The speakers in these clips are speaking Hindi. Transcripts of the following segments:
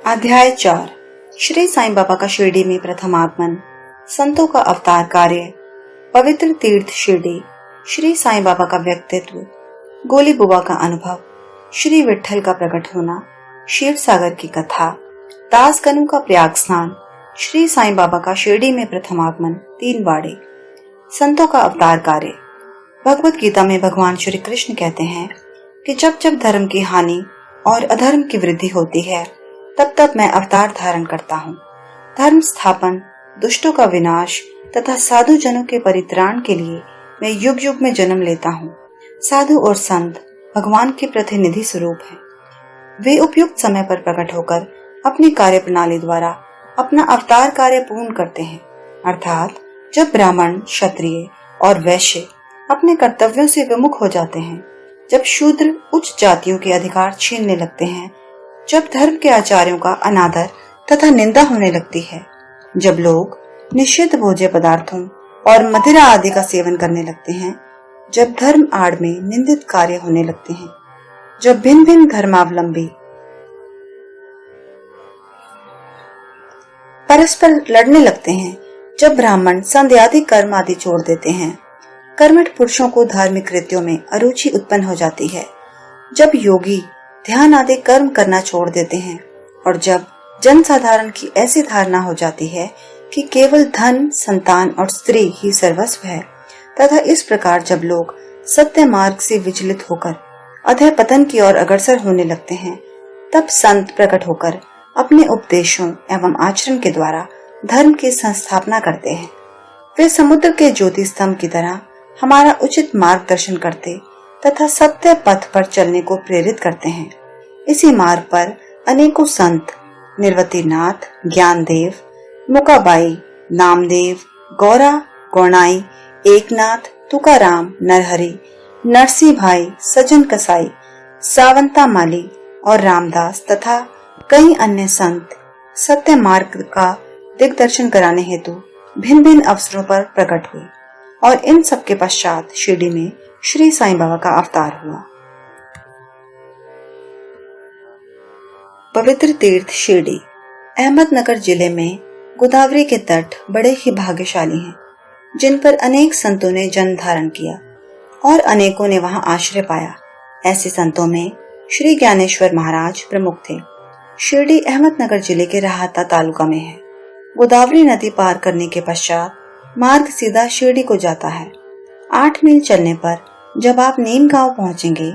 अध्याय 4। श्री साईं बाबा का शिरडी में प्रथम आगमन, संतों का अवतार कार्य, पवित्र तीर्थ शिरडी, श्री साईं बाबा का व्यक्तित्व, गोली बुबा का अनुभव, श्री विठ्ठल का प्रकट होना, शिव सागर की कथा, दास कनु का प्रयाग स्नान, श्री साईं बाबा का शिरडी में प्रथम आगमन, 3 बाड़े, संतों का अवतार कार्य। भगवत गीता में भगवान श्री कृष्ण कहते हैं कि जब जब धर्म की हानि और अधर्म की वृद्धि होती है तब तब मैं अवतार धारण करता हूँ। धर्म स्थापन, दुष्टों का विनाश तथा साधु जनों के परित्राण के लिए मैं युग युग में जन्म लेता हूँ। साधु और संत भगवान के प्रतिनिधि स्वरूप हैं। वे उपयुक्त समय पर प्रकट होकर अपनी कार्य प्रणाली द्वारा अपना अवतार कार्य पूर्ण करते हैं। अर्थात जब ब्राह्मण, क्षत्रिय और वैश्य अपने कर्तव्यों से विमुख हो जाते हैं, जब शूद्र उच्च जातियों के अधिकार छीनने लगते हैं, जब धर्म के आचार्यों का अनादर तथा निंदा होने लगती है, जब लोग निषिद्ध भोज्य पदार्थों और मदिरा आदि का सेवन करने लगते हैं, जब धर्म आड़ में निंदित कार्य होने लगते हैं, जब भिन्न भिन्न धर्मावलंबी परस्पर लड़ने लगते हैं, जब ब्राह्मण संध्यादि कर्म आदि छोड़ देते हैं, कर्मठ पुरुषों को धार्मिक कृत्यों में अरुचि उत्पन्न हो जाती है, जब योगी ध्यान आदि कर्म करना छोड़ देते हैं और जब जन साधारण की ऐसी धारणा हो जाती है कि केवल धन, संतान और स्त्री ही सर्वस्व है, तथा इस प्रकार जब लोग सत्य मार्ग से विचलित होकर अधः पतन की ओर अग्रसर होने लगते हैं, तब संत प्रकट होकर अपने उपदेशों एवं आचरण के द्वारा धर्म की संस्थापना करते हैं। वे समुद्र के ज्योति स्तंभ की तरह हमारा उचित मार्गदर्शन करते तथा सत्य पथ पर चलने को प्रेरित करते हैं। इसी मार्ग पर अनेकों संत निर्वतीनाथ, ज्ञानदेव, मुकाबाई, नामदेव, गौरा, गौणाई, एकनाथ, तुकाराम, नरहरि, नरसिंह भाई, सज्जन कसाई, सावंता माली और रामदास तथा कई अन्य संत सत्य मार्ग का दिग्दर्शन कराने हेतु भिन्न भिन्न अवसरों पर प्रकट हुए और इन सब के पश्चात शिरडी में श्री साईं बाबा का अवतार हुआ। पवित्र तीर्थ शिरडी अहमदनगर जिले में गोदावरी के तट बड़े ही भाग्यशाली हैं, जिन पर अनेक संतों ने जन्म धारण किया और अनेकों ने वहां आश्रय पाया। ऐसे संतों में श्री ज्ञानेश्वर महाराज प्रमुख थे। शिरडी अहमदनगर जिले के राहता तालुका में है। गोदावरी नदी पार करने के पश्चात मार्ग सीधा शिरडी को जाता है। 8 मील चलने पर जब आप नीम गांव पहुंचेंगे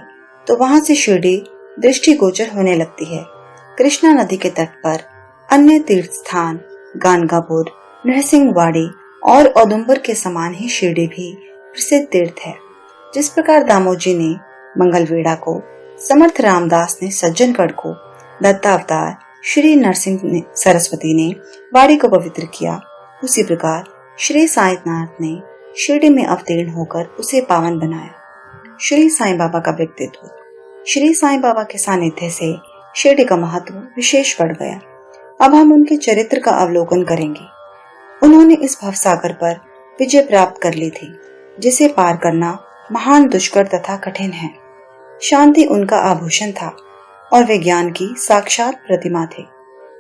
तो वहां से शिरडी दृष्टिगोचर होने लगती है। कृष्णा नदी के तट पर अन्य तीर्थ स्थान गानगापुर, नरसिंहवाड़ी और औदुंबर के समान ही शिरडी भी प्रसिद्ध तीर्थ है। जिस प्रकार दामोजी ने मंगलवेढ़ा को, समर्थ रामदास ने सज्जनगढ़ को, दत्तावतार श्री नरसिंह सरस्वती ने वाड़ी को पवित्र किया, उसी प्रकार श्री साईनाथ ने शिरडी में अवतीर्ण होकर उसे पावन बनाया। श्री साईं बाबा का व्यक्तित्व। श्री साईं बाबा के सानिध्य से शिरडी का महत्व विशेष बढ़ गया। अब हम उनके चरित्र का अवलोकन करेंगे। उन्होंने इस भवसागर पर विजय प्राप्त कर ली थी, जिसे पार करना महान दुष्कर तथा कठिन है। शांति उनका आभूषण था और वे ज्ञान की साक्षात प्रतिमा थे।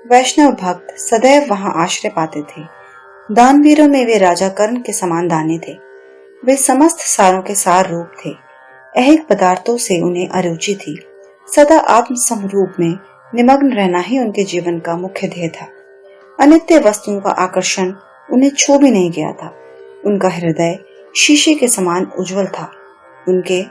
वैष्णव भक्त सदैव वहां आश्रय पाते थे। दानवीरों में वे राजा कर्ण के समान दानी थे। वे समस्त सारों के सार रूप थे। ऐहिक पदार्थों से उन्हें अरुचि थी। सदा आत्म स्वरूप में निमग्न रहना ही उनके जीवन का मुख्य ध्येय था। अनित्य वस्तुओं का आकर्षण उन्हें छू भी नहीं गया था। उनका हृदय शीशे के समान उज्जवल था। उनके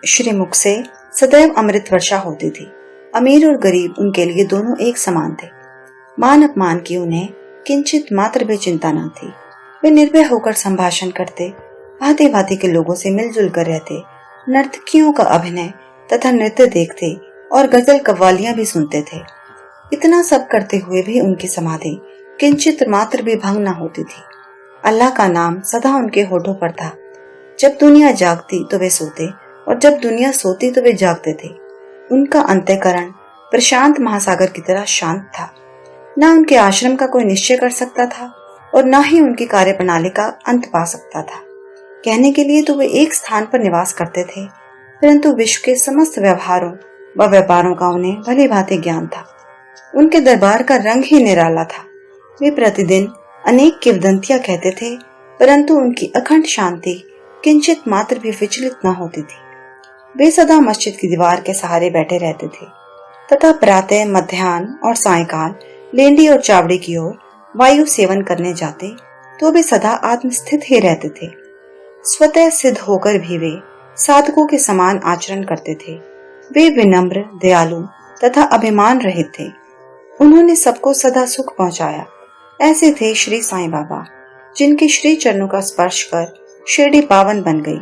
श्रीमुख से सदैव अमृत वर्षा होती थी। अमीर और गरीब उनके लिए दोनों एक समान थे। मान अपमान की उन्हें किंचित मात्र भी चिंता न थी। वे निर्भय होकर संभाषण करते, भांति भांति के लोगों से मिलजुल कर रहते, नर्तकियों का अभिनय तथा नृत्य देखते और गजल कव्वालियां भी सुनते थे। इतना सब करते हुए भी उनकी समाधि किंचित मात्र भी भंग न होती थी। अल्लाह का नाम सदा उनके होठों पर था। जब दुनिया जागती तो वे सोते और जब दुनिया सोती तो वे जागते थे। उनका अंतःकरण प्रशांत महासागर की तरह शांत था। न उनके आश्रम का कोई निश्चय कर सकता था और न ही उनकी कार्य प्रणाली का अंत पा सकता था। कहने के लिए तो वे एक स्थान पर निवास करते थे, परंतु विश्व के समस्त व्यवहारों व व्यापारों का उन्हें भली भांति ज्ञान था। उनके दरबार का रंग ही निराला था। वे प्रतिदिन अनेक किंवदंतियां कहते थे, परंतु उनकी अखंड शांति किंचित मात्र भी विचलित न होती थी। वे सदा मस्जिद की दीवार के सहारे बैठे रहते थे तथा प्रातः, मध्याह्न और सायंकाल लेंडी और चावड़ी की ओर वायु सेवन करने जाते तो वे सदा आत्मस्थित ही रहते थे। स्वतः सिद्ध होकर भी वे साधकों के समान आचरण करते थे। वे विनम्र, दयालु तथा अभिमान रहित थे। उन्होंने सबको सदा सुख पहुंचाया। ऐसे थे श्री साईं बाबा, जिनके श्री चरणों का स्पर्श कर शिरडी पावन बन गई।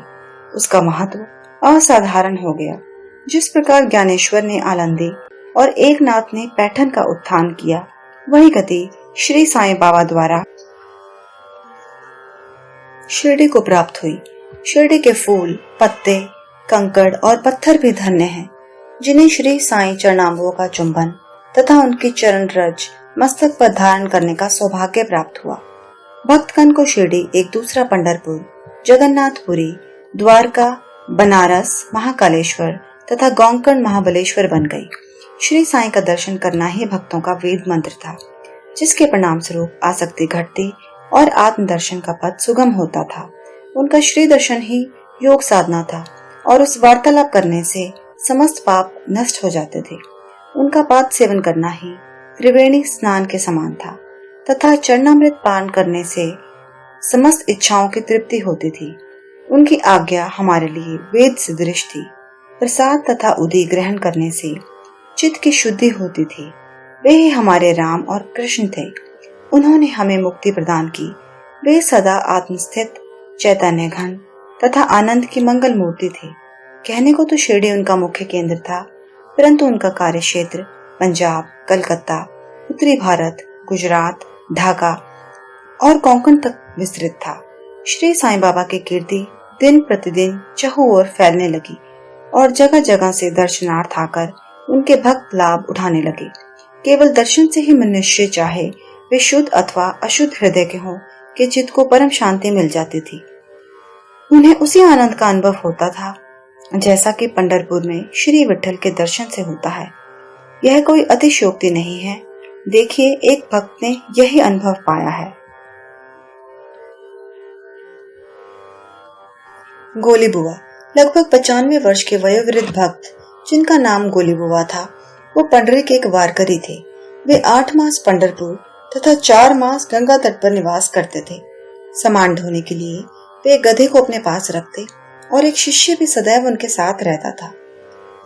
उसका महत्व असाधारण हो गया। जिस प्रकार ज्ञानेश्वर ने आलंदी और एकनाथ ने पैठन का उत्थान किया, वही गति श्री साईं बाबा द्वारा शिरडी को प्राप्त हुई। शिरडी के फूल, पत्ते, कंकड़ और पत्थर भी धन्य हैं, जिन्हें श्री साईं चरणाम्बुओं का चुंबन तथा उनकी चरण रज मस्तक पर धारण करने का सौभाग्य प्राप्त हुआ। भक्तगण को शिरडी एक दूसरा पंढरपुर, जगन्नाथपुरी, द्वारका, बनारस, महाकालेश्वर तथा गोकर्ण महाबलेश्वर बन गई। श्री साईं का दर्शन करना ही भक्तों का वेद मंत्र था, जिसके परिणाम स्वरूप आसक्ति घटती और आत्मदर्शन का पथ सुगम होता था। उनका श्री दर्शन ही योग साधना था और उस वार्तालाप करने से समस्त पाप नष्ट हो जाते थे। उनका पाद सेवन करना ही त्रिवेणी स्नान के समान था तथा चरणामृत पान करने से समस्त इच्छाओं की तृप्ति होती थी। उनकी आज्ञा हमारे लिए वेद सदृश थी। प्रसाद तथा उदी ग्रहण करने से चित्त की शुद्धि होती थी। वे ही हमारे राम और कृष्ण थे। उन्होंने हमें मुक्ति प्रदान की। वे सदा आत्मस्थित, चैतन्य घन तथा आनंद की मंगल मूर्ति थे। कहने को तो शिरडी उनका मुख्य केंद्र था, परंतु उनका कार्य क्षेत्र पंजाब, कलकत्ता, उत्तरी भारत, गुजरात, ढाका और कोंकण तक विस्तृत था। श्री साईं बाबा की कीर्ति दिन प्रतिदिन चहुं ओर फैलने लगी और जगह जगह से दर्शनार्थ आकर उनके भक्त लाभ उठाने लगे। केवल दर्शन से ही मनुष्य, चाहे वे शुद्ध अथवा अशुद्ध हृदय के हों, के चित्त को परम शांति मिल जाती थी। उन्हें उसी आनंद का अनुभव होता था जैसा कि पंढरपुर में श्री विठल के दर्शन से होता है। यह कोई अतिशयोक्ति नहीं है। देखिए, एक भक्त ने यही अनुभव पाया है। गोली बुआ लगभग 95 वर्ष के वयोवृद्ध भक्त, जिनका नाम गोली बुआ था, वो पंडरी के एक वारकरी थे। वे 8 मास पंढरपुर तथा 4 मास गंगा तट पर निवास करते थे। सामान ढोने के लिए वे गधे को अपने पास रखते और एक शिष्य भी सदैव उनके साथ रहता था।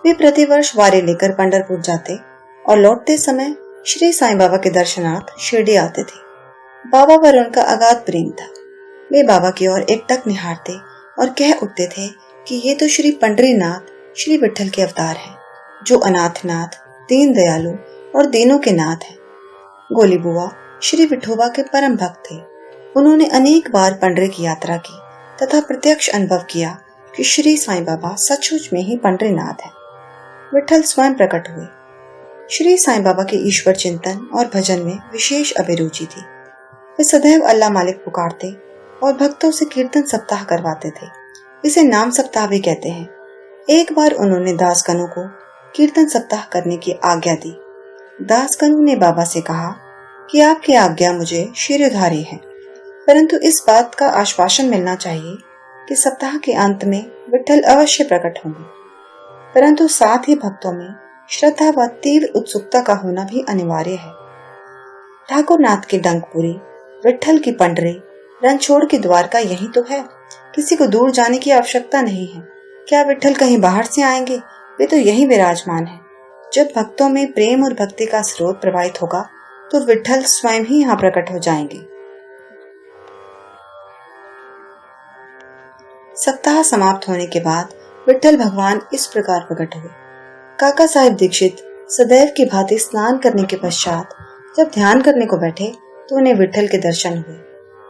वे प्रतिवर्ष वारी लेकर पंढरपुर जाते और लौटते समय श्री साईं बाबा के दर्शनार्थ शिरडी आते थे। बाबा पर उनका अगाध प्रेम था। वे बाबा की ओर एकटक निहारते और कह उठते थे कि ये तो श्री पंडरीनाथ, श्री विठल के अवतार हैं, जो अनाथनाथ, दीन दयालु और दीनों के नाथ हैं। गोली बुआ श्री विठोबा के परम भक्त थे। उन्होंने अनेक बार पंडरी की यात्रा की तथा प्रत्यक्ष अनुभव किया कि श्री साईं बाबा सचमुच में ही पंडरीनाथ है। विठल स्वयं प्रकट हुए। श्री साईं बाबा के ईश्वर चिंतन और भजन में विशेष अभिरुचि थी। वे सदैव अल्लाह मालिक पुकारते और भक्तों से कीर्तन सप्ताह करवाते थे। इसे नाम सप्ताह भी कहते हैं। एक बार उन्होंने दासगणों को कीर्तन सप्ताह करने की आज्ञा दी। दासगणों ने बाबा से कहा कि आपकी आज्ञा मुझे शिरोधार्य है, परंतु इस बात का आश्वासन मिलना चाहिए कि सप्ताह के अंत में विठल अवश्य प्रकट होंगे। परंतु साथ ही भक्तों में श्रद्धा व तीव्र उत्सुकता का होना भी अनिवार्य है। ठाकुर नाथ की डंकपुरी, विठल की पंडरी, रणछोड़ की द्वारका यही तो है। किसी को दूर जाने की आवश्यकता नहीं है। क्या विठल कहीं बाहर से आएंगे? वे तो यही विराजमान है। जब भक्तों में प्रेम और भक्ति का स्रोत प्रवाहित होगा तो विठल स्वयं ही यहाँ प्रकट हो जाएंगे। सप्ताह समाप्त होने के बाद विठल भगवान इस प्रकार प्रकट हुए। काका साहेब दीक्षित सदैव की भांति स्नान करने के पश्चात जब ध्यान करने को बैठे तो उन्हें विठल के दर्शन हुए।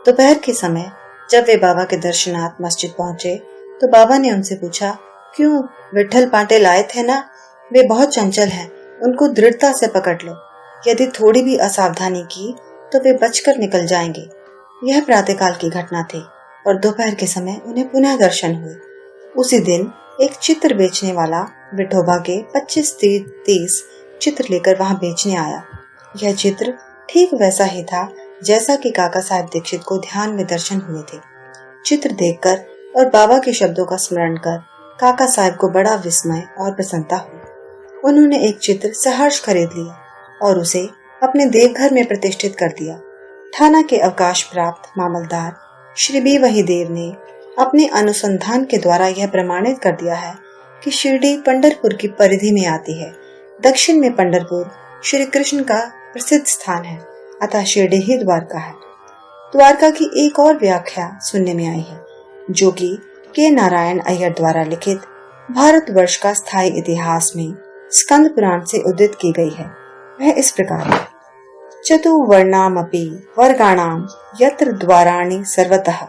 दोपहर के समय जब वे बाबा के दर्शनार्थ मस्जिद पहुंचे तो बाबा ने उनसे पूछा, क्यों विठल पाटिल आए थे ना? वे बहुत चंचल हैं, उनको दृढ़ता से पकड़ लो। यदि थोड़ी भी असावधानी की तो वे बचकर निकल जाएंगे। यह प्रातःकाल की घटना थी और दोपहर के समय उन्हें पुनः दर्शन हुए। उसी दिन एक चित्र बेचने वाला विठोबा के 25-30 चित्र लेकर वहां बेचने आया। यह चित्र ठीक वैसा ही था जैसा कि काका साहब दीक्षित को ध्यान में दर्शन हुए थे। चित्र देखकर और बाबा के शब्दों का स्मरण कर काका साहब को बड़ा विस्मय और प्रसन्नता हुई। उन्होंने एक चित्र सहर्ष खरीद लिया और उसे अपने देवघर में प्रतिष्ठित कर दिया। थाना के अवकाश प्राप्त मामलदार श्री बी वहीदेव ने अपने अनुसंधान के द्वारा यह प्रमाणित कर दिया है कि शिरडी पंढरपुर की परिधि में आती है। दक्षिण में पंढरपुर श्री कृष्ण का प्रसिद्ध स्थान है, अतः शिरडी ही द्वारका है। द्वारका की एक और व्याख्या सुनने में आई है, जो कि के नारायण अय्यर द्वारा लिखित भारतवर्ष का स्थायी इतिहास में स्कंद पुराण से उद्धृत की गई है। वह इस प्रकार है: चतुर्वर्णामपि वर्गाणाम यत्र द्वाराणि सर्वतः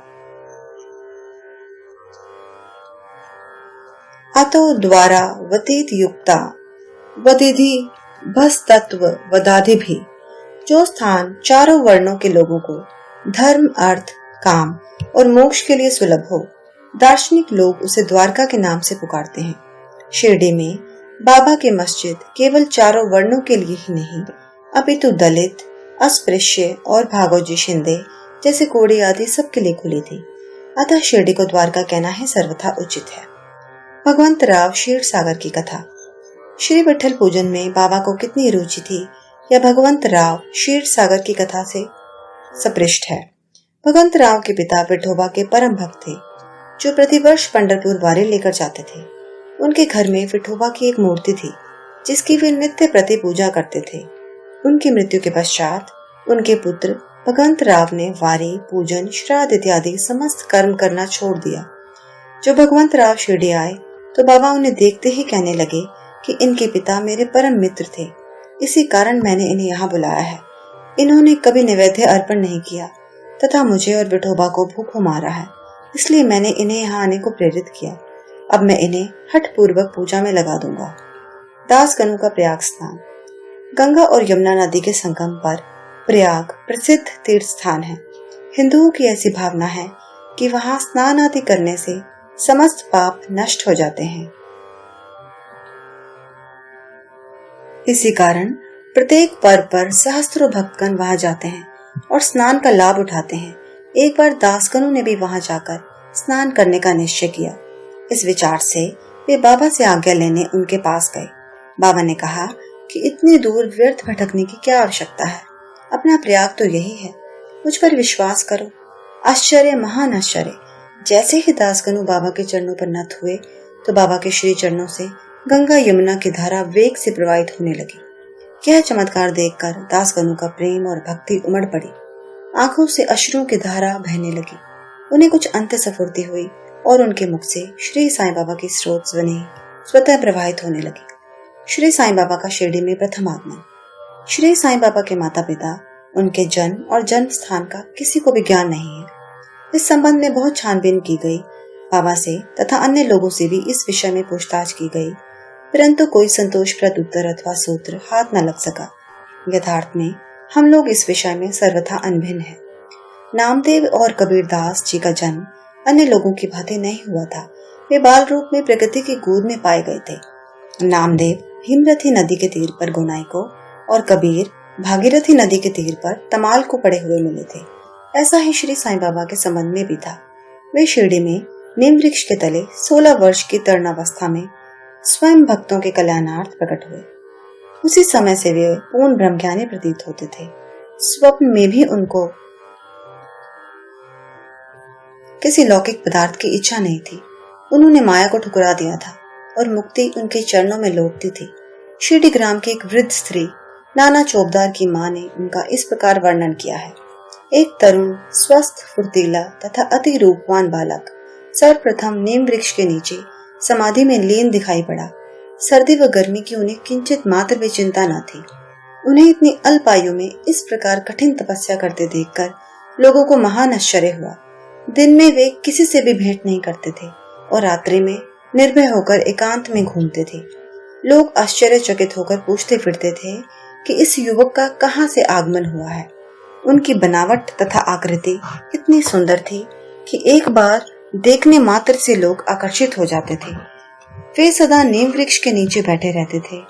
अतो द्वारा वतीत युक्ता वदिधि भस तत्व वदाधि भी। जो स्थान चारों वर्णों के लोगों को धर्म, अर्थ, काम और मोक्ष के लिए सुलभ हो, दार्शनिक लोग उसे द्वारका के नाम से पुकारते हैं। शिरडी में बाबा की मस्जिद केवल चारों वर्णों के लिए ही नहीं, अपितु दलित, अस्पृश्य और भागोजी शिंदे जैसे कोड़ी आदि सबके लिए खुली थी। अतः शिरडी को द्वारका कहना ही सर्वथा उचित है। भगवंत राव क्षीर सागर की कथा। श्री विठल पूजन में बाबा को कितनी रुचि थी, यह भगवंत राव क्षीर सागर की कथा से स्पष्ट है। भगवंत राव के पिता विठोबा के परम भक्त थे, जो प्रतिवर्ष पंढरपुर वारी लेकर जाते थे। उनके घर में विठोबा की एक मूर्ति थी, जिसकी वे नित्य प्रति पूजा करते थे। उनकी मृत्यु के पश्चात उनके पुत्र भगवंत राव ने वारी, पूजन, श्राद्ध इत्यादि समस्त कर्म करना छोड़ दिया। जो भगवंत राव शिरडी आए तो बाबा उन्हें देखते ही कहने लगे कि इनके पिता मेरे परम मित्र थे, इसी कारण मैंने इन्हें यहाँ बुलाया है। इन्होंने कभी नैवेद्य अर्पण नहीं किया तथा मुझे और विठोबा को भूखों मारा है, इसलिए मैंने इन्हें यहाँ आने को प्रेरित किया। अब मैं इन्हें हठ पूर्वक पूजा में लगा दूंगा। दासगणु का प्रयाग स्नान। गंगा और यमुना नदी के संगम पर प्रयाग प्रसिद्ध तीर्थ स्थान है। हिंदुओं की ऐसी भावना है कि वहां स्नान आदि करने से समस्त पाप नष्ट हो जाते हैं। इसी कारण प्रत्येक पर्व पर सहस्त्रों भक्तगण वहां जाते हैं और स्नान का लाभ उठाते हैं। एक बार दासगणों ने भी वहां जाकर स्नान करने का निश्चय किया। इस विचार से वे बाबा से आज्ञा लेने उनके पास गए। बाबा ने कहा कि इतनी दूर व्यर्थ भटकने की क्या आवश्यकता है, अपना प्रयाग तो यही है, मुझ पर विश्वास करो। आश्चर्य, महान आश्चर्य। जैसे ही दासगणु बाबा के चरणों पर नत हुए तो बाबा के श्री चरणों से गंगा यमुना की धारा वेग से प्रवाहित होने लगी। यह चमत्कार देखकर दासगणु का प्रेम और भक्ति उमड़ पड़ी। आंखों से अश्रुओं की धारा बहने लगी। उन्हें कुछ अंत स्फूर्ति हुई और उनके मुख से श्री साईं बाबा की स्रोत ध्वनि स्वतः प्रवाहित होने लगी। श्री साईं बाबा का शिरडी में प्रथम आगमन। श्री साईं बाबा के माता पिता, उनके जन्म और जन्म स्थान का किसी को भी ज्ञान नहीं है। इस संबंध में बहुत छानबीन की गई। बाबा से तथा अन्य लोगों से भी इस विषय में पूछताछ की गई, परंतु कोई संतोषप्रद उत्तर अथवा सूत्र हाथ न लग सका। यथार्थ में हम लोग इस विषय में सर्वथा अनभिन्न हैं। नामदेव और कबीरदास जी का जन्म अन्य लोगों की भांति नहीं हुआ था। वे बाल रूप में प्रकृति की गोद में पाए गए थे। नामदेव हिमरथी नदी के तीर पर गोनाई को और कबीर भागीरथी नदी के तीर पर तमाल को पड़े हुए मिले थे। ऐसा ही श्री साईं बाबा के संबंध में भी था। वे शिरडी में नीम वृक्ष के तले 16 वर्ष की तरुणावस्था में स्वयं भक्तों के कल्याणार्थ प्रकट हुए। उसी समय से वे पूर्ण ब्रह्मज्ञानी प्रतीत होते थे। स्वप्न में भी उनको किसी लौकिक पदार्थ की इच्छा नहीं थी। उन्होंने माया को ठुकरा दिया था और मुक्ति उनके चरणों में लौटती थी। शिरडी ग्राम की एक वृद्ध स्त्री नाना चौबदार की मां ने उनका इस प्रकार वर्णन किया है। एक तरुण, स्वस्थ, फुर्तीला तथा अति रूपवान बालक सर्वप्रथम नीम वृक्ष के नीचे समाधि में लीन दिखाई पड़ा। सर्दी व गर्मी की उन्हें किंचित मात्र भी चिंता न थी। उन्हें इतनी अल्प आयु में इस प्रकार कठिन तपस्या करते देखकर लोगों को महान आश्चर्य हुआ। दिन में वे किसी से भी भेंट नहीं करते थे और रात्रि में निर्भय होकर एकांत में घूमते थे। लोग आश्चर्यचकित होकर पूछते फिरते थे कि इस युवक का कहाँ से आगमन हुआ है। उनकी बनावट तथा आकृति इतनी सुंदर थी कि एक बार देखने मात्र से लोग आकर्षित हो जाते थे। वे सदा नीम वृक्ष के नीचे बैठे रहते थे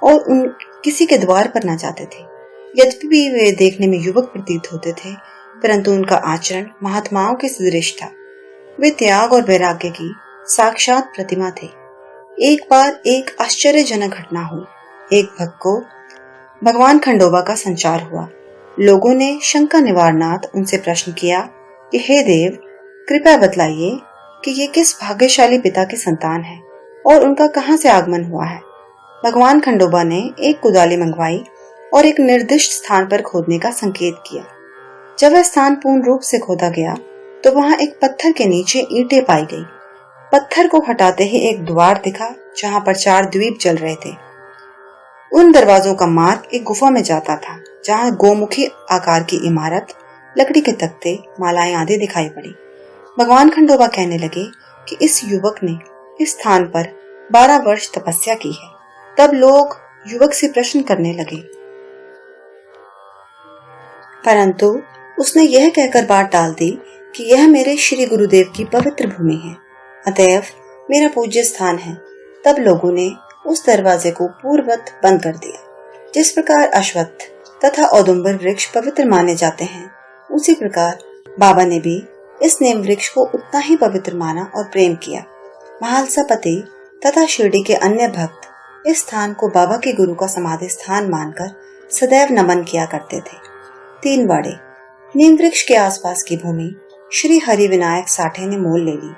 और उन किसी के द्वार पर न जाते थे। यद्यपि वे देखने में युवक प्रतीत होते थे, परंतु उनका आचरण महात्माओं के सदृश था। वे त्याग और वैराग्य की साक्षात प्रतिमा थे। एक बार एक आश्चर्यजनक घटना हुई। एक भक्त को भगवान खंडोबा का संचार हुआ। लोगों ने शंका निवारणार्थ उनसे प्रश्न किया कि हे देव, कृपया बतलाइए कि ये किस भाग्यशाली पिता की संतान है और उनका कहाँ से आगमन हुआ है। भगवान खंडोबा ने एक कुदाली मंगवाई और एक निर्दिष्ट स्थान पर खोदने का संकेत किया। जब वह स्थान पूर्ण रूप से खोदा गया तो वहां एक पत्थर के नीचे ईंटें पाई गई। पत्थर को हटाते ही एक द्वार दिखा जहां पर 4 द्वीप जल रहे थे। उन दरवाजों का मार्ग एक गुफा में जाता था, जहां गोमुखी आकार की इमारत, लकड़ी के तख्ते, मालाएं आदि दिखाई पड़ी। भगवान खंडोबा कहने लगे कि इस युवक ने इस स्थान पर 12 वर्ष तपस्या की है। तब लोग युवक से प्रश्न करने लगे, परंतु उसने यह कहकर बात टाल दी कि यह मेरे श्री गुरुदेव की पवित्र भूमि है, अतएव मेरा पूज्य स्थान है। तब लोगों ने उस दरवाजे को पूर्ववत बंद कर दिया। जिस प्रकार अश्वत्थ तथा औदुंबर वृक्ष पवित्र माने जाते हैं, उसी प्रकार बाबा ने भी इस नीम वृक्ष को उतना ही पवित्र माना और प्रेम किया। महालसा पति तथा शिरडी के अन्य भक्त इस स्थान को बाबा के गुरु का समाधि स्थान मानकर सदैव नमन किया करते थे। 3 वाड़े। नीम वृक्ष के आसपास की भूमि श्री हरि विनायक साठे ने मोल ले ली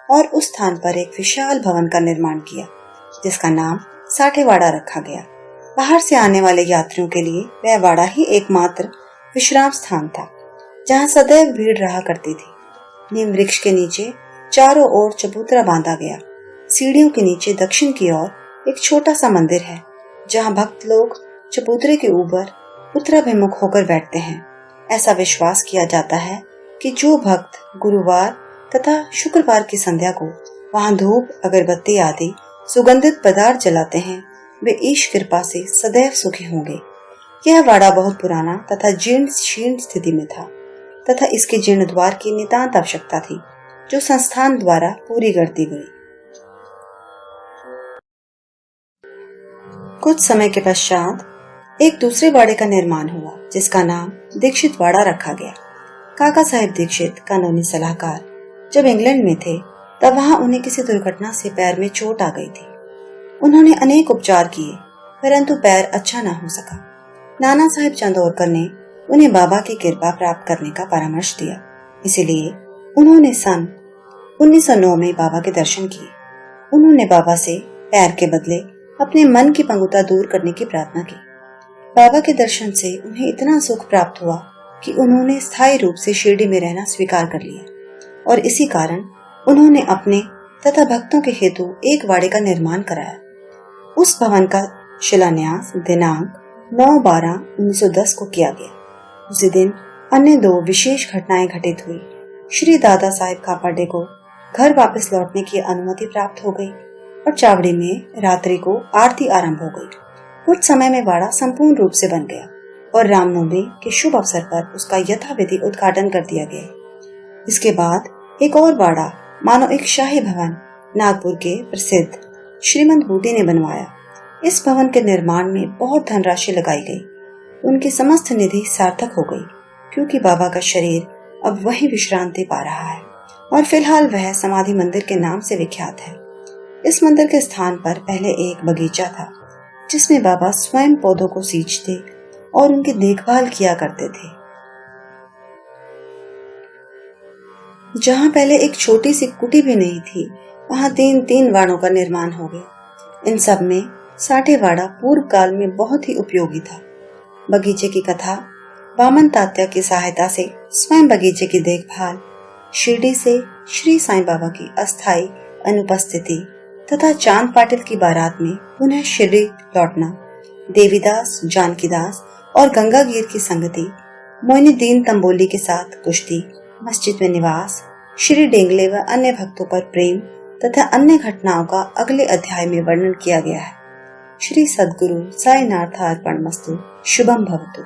और उस स्थान पर एक विशाल भवन का निर्माण किया, जिसका नाम साठेवाड़ा रखा गया। बाहर से आने वाले यात्रियों के लिए वह वाड़ा ही एकमात्र विश्राम स्थान था, जहाँ सदैव भीड़ रहा करती थी। नीम वृक्ष के नीचे चारों ओर चबूतरा बांधा गया। सीढ़ियों के नीचे दक्षिण की ओर एक छोटा सा मंदिर है, जहाँ भक्त लोग चबूतरे के ऊपर उत्तराभिमुख होकर बैठते हैं। ऐसा विश्वास किया जाता है कि जो भक्त गुरुवार तथा शुक्रवार की संध्या को वहां धूप, अगरबत्ती आदि सुगंधित पदार्थ जलाते हैं, वे ईश कृपा से सदैव सुखी होंगे। यह वाड़ा बहुत पुराना तथा जीर्ण शीर्ण स्थिति में था तथा इसके जीर्ण द्वार की नितांत आवश्यकता थी, जो संस्थान द्वारा पूरी कर दी गई। कुछ समय के पश्चात एक दूसरे वाड़े का निर्माण हुआ, जिसका नाम दीक्षित वाड़ा रखा गया। काका साहेब दीक्षित कानूनी सलाहकार जब इंग्लैंड में थे, तब वहां उन्हें किसी दुर्घटना से पैर में चोट आ गई थी। उन्होंने अनेक उपचार किए, परंतु पैर अच्छा न हो सका। नाना साहेब चंदोरकर ने उन्हें बाबा की कृपा प्राप्त करने का परामर्श दिया। इसीलिए उन्होंने सन 1909 में बाबा के दर्शन किए। उन्होंने बाबा से पैर के बदले अपने मन की पंगुता दूर करने की प्रार्थना की। बाबा के दर्शन से उन्हें इतना सुख प्राप्त हुआ कि उन्होंने स्थायी रूप से शिरडी में रहना स्वीकार कर लिया और इसी कारण उन्होंने अपने तथा भक्तों के हेतु एक वाड़े का निर्माण कराया। उस भवन का शिलान्यास दिनांक 9/12/1910 को किया गया। उसी दिन अन्य 2 विशेष घटनाएं घटित हुई। श्री दादा साहेब खापर्डे को घर वापस लौटने की अनुमति प्राप्त हो गई और चावड़ी में रात्रि को आरती आरंभ हो गई। कुछ समय में वाड़ा संपूर्ण रूप से बन गया और रामनवमी के शुभ अवसर पर उसका यथाविधि उद्घाटन कर दिया गया। इसके बाद एक और वाड़ा मानो एक शाही भवन नागपुर के प्रसिद्ध श्रीमंत बूटी ने बनवाया। इस भवन के निर्माण में बहुत धनराशि लगाई गई। उनकी समस्त निधि सार्थक हो गई, क्योंकि बाबा का शरीर अब वहीं विश्रांति पा रहा है और फिलहाल वह समाधि मंदिर के नाम से विख्यात है। इस मंदिर के स्थान पर पहले एक बगीचा था, जिसमें बाबा स्वयं पौधों को सींचते और उनकी देखभाल किया करते थे। जहाँ पहले एक छोटी सी कुटी भी नहीं थी, वहाँ 3 वाड़ों का निर्माण हो गया। इन सब में साठेवाड़ा पूर्व काल में बहुत ही उपयोगी था। बगीचे की कथा, वामन तात्या की सहायता से स्वयं बगीचे की देखभाल, शिरडी से श्री साईं बाबा की अस्थायी अनुपस्थिति तथा चांद पाटिल की बारात में पुनः शिरडी लौटना, देवीदास, जानकीदास और गंगागीर की संगति, मोइनुद्दीन तंबोली के साथ कुश्ती, मस्जिद में निवास, श्री डेंगले व अन्य भक्तों पर प्रेम तथा अन्य घटनाओं का अगले अध्याय में वर्णन किया गया है। श्री सद्गुरु साईनाथ अर्पणमस्तु। शुभम भवतु।